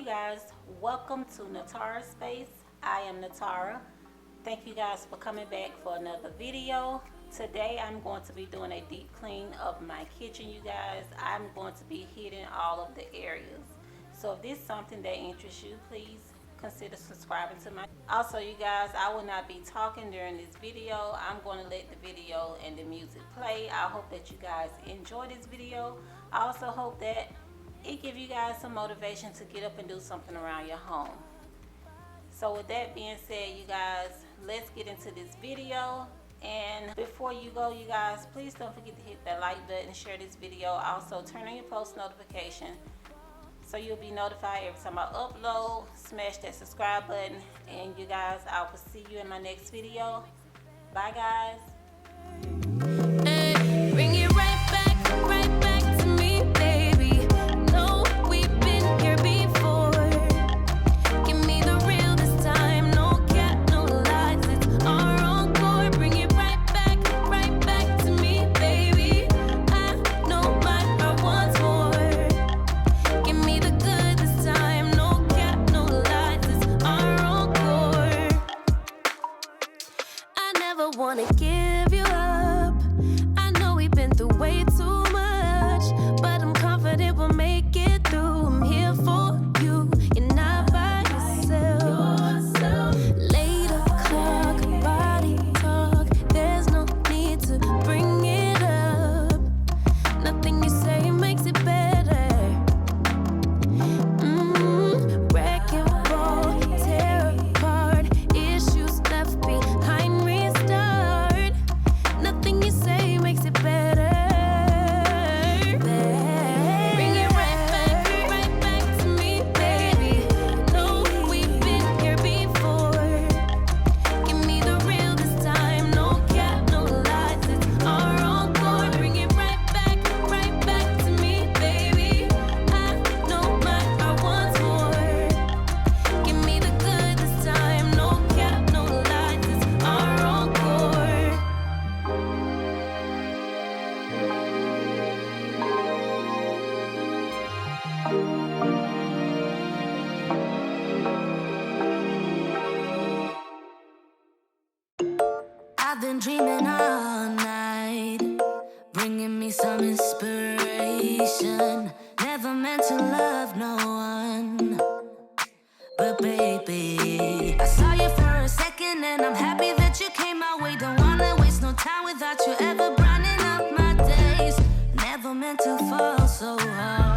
you guys, welcome to Natara Space. I am Natara. Thank you guys for coming back for another video. Today I'm going to be doing a deep clean of my kitchen, you guys. I'm going to be hitting all of the areas. So if this is something that interests you, please consider subscribing to my. Also, you guys, I will not be talking during this video. I'm going to let the video and the music play. I hope that you guys enjoy this video. I also hope that it gives you guys some motivation to get up and do something around your home. So with that being said, you guys, let's get into this video. And before you go, you guys, please don't forget to hit that like button, share this video. Also turn on your post notification so you'll be notified every time I upload. Smash that subscribe button, and you guys, I will see you in my next video. Bye guys. Bring it right back to me, baby. No, we've been here before. Give me the real this time, no cap, no lies. It's our encore. Bring it right back to me, baby. I know my heart wants more. Give me the good this time, no cap, no lies. It's our encore. I never wanna give you up. I know we've been through way too much, but I'm confident we'll make it through. I'm here for you, you're not by yourself. Late o'clock, body talk, there's no need to bring it up. Nothing you say makes it better. Wreck and roll, tear apart, issues left behind, restart. Nothing you say makes it better. Bring it right back to me, baby. No, we've been here before. Give me the real this time, no cap, no lies. It's our encore. Bring it right back to me, baby. I know my heart wants more. Give me the good this time, no cap, no lies. It's our encore. I've been dreaming all night, bringing me some inspiration. Never meant to love no one, but baby, I saw you for a second and I'm happy that you came my way. Don't wanna waste no time without you ever brightening up my days. Never meant to fall so hard.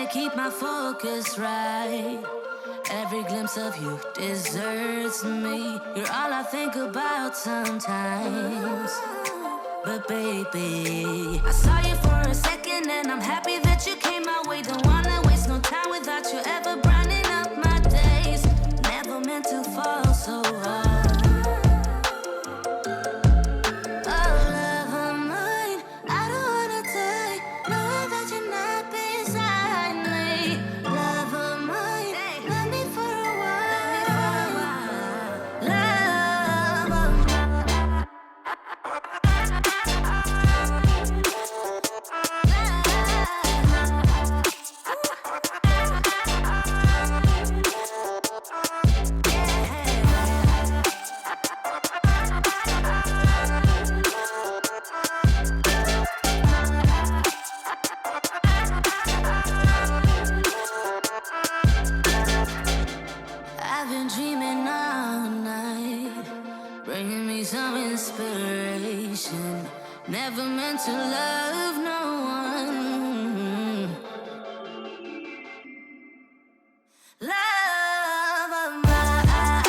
Keep my focus right. Every glimpse of you deserts me. You're all I think about sometimes. But baby, I saw you for a second and I'm happy that you came my way. Don't wanna waste no time without you ever brightening up my days. Never meant to fall so hard. Never meant to love no one. Love of mine.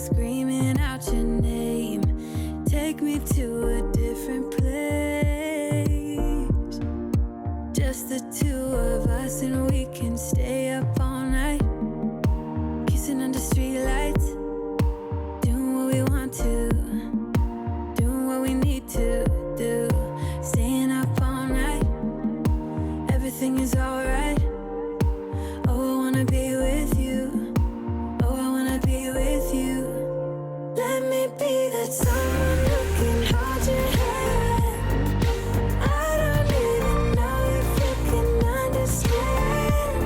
screaming out your name. Take me to a different place. Just the two of us, and we can stay up all night, kissing under streetlights, doing what we want to, doing what we need to do, staying up all night. Everything is alright. Oh, I wanna be with you. Oh, I wanna be with you. Let me be that someone who can hold your hand. I don't even know if you can understand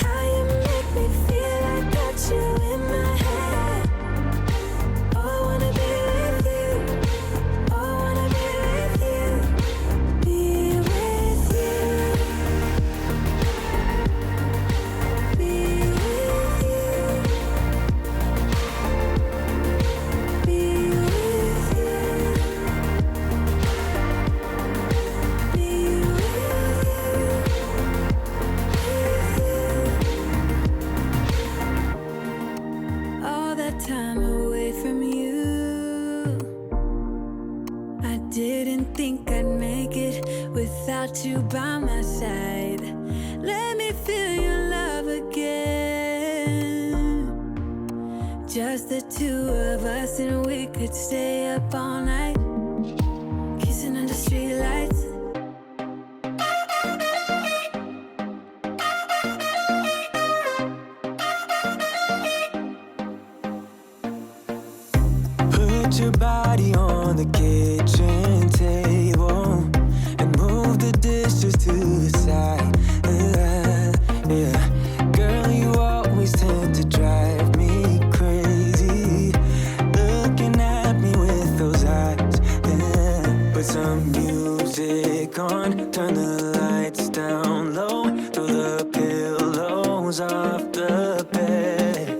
how you make me feel. I got you in my head. Oh, I wanna be with you. Oh, I wanna be with you. Be with you. Be with you. Be with you. Be with you. All that time away from you, I didn't think I'd make it without you by my side. Let me feel your love again. Just the two of us, and we could stay up all night, kissing under streetlights. Put your body on the kitchen table and move the dishes to the side. Yeah. Girl, you always tend to drive me crazy, looking at me with those eyes. Yeah. Put some music on, turn the lights down low, throw the pillows off the bed,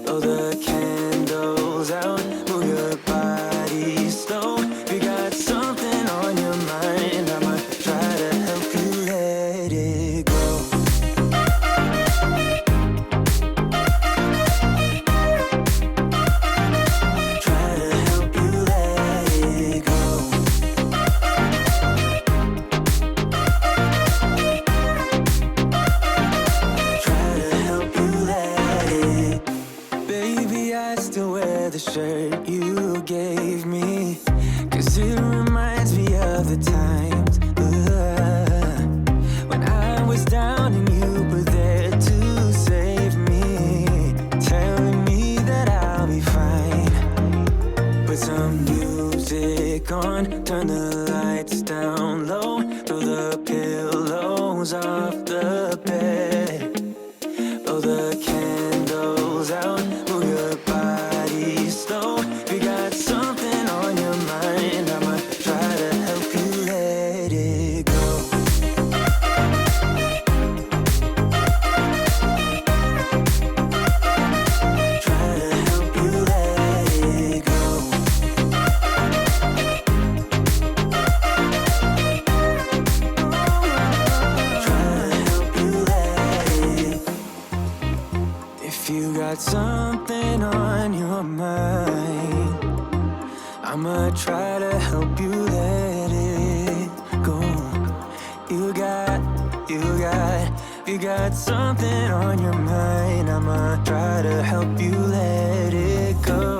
blow the candles out, move your body slow. If you got something on your mind, I might try to help you let it go. Try to help you let it go. Try to help you let it. Baby, I still wear the shirt you gave me, 'cause it reminds me of the times when I was down and you were there to save me, telling me that I'll be fine. Put some music on, turn the lights down low, throw the pillows off the bed, blow the candles out, move your body slow. If you got something on your mind, I might try to help you let it go. Try to help you let it go. Try to help you let it. If you got something on your mind, I'ma try to help you let it go. You got something on your mind, I'ma try to help you let it go.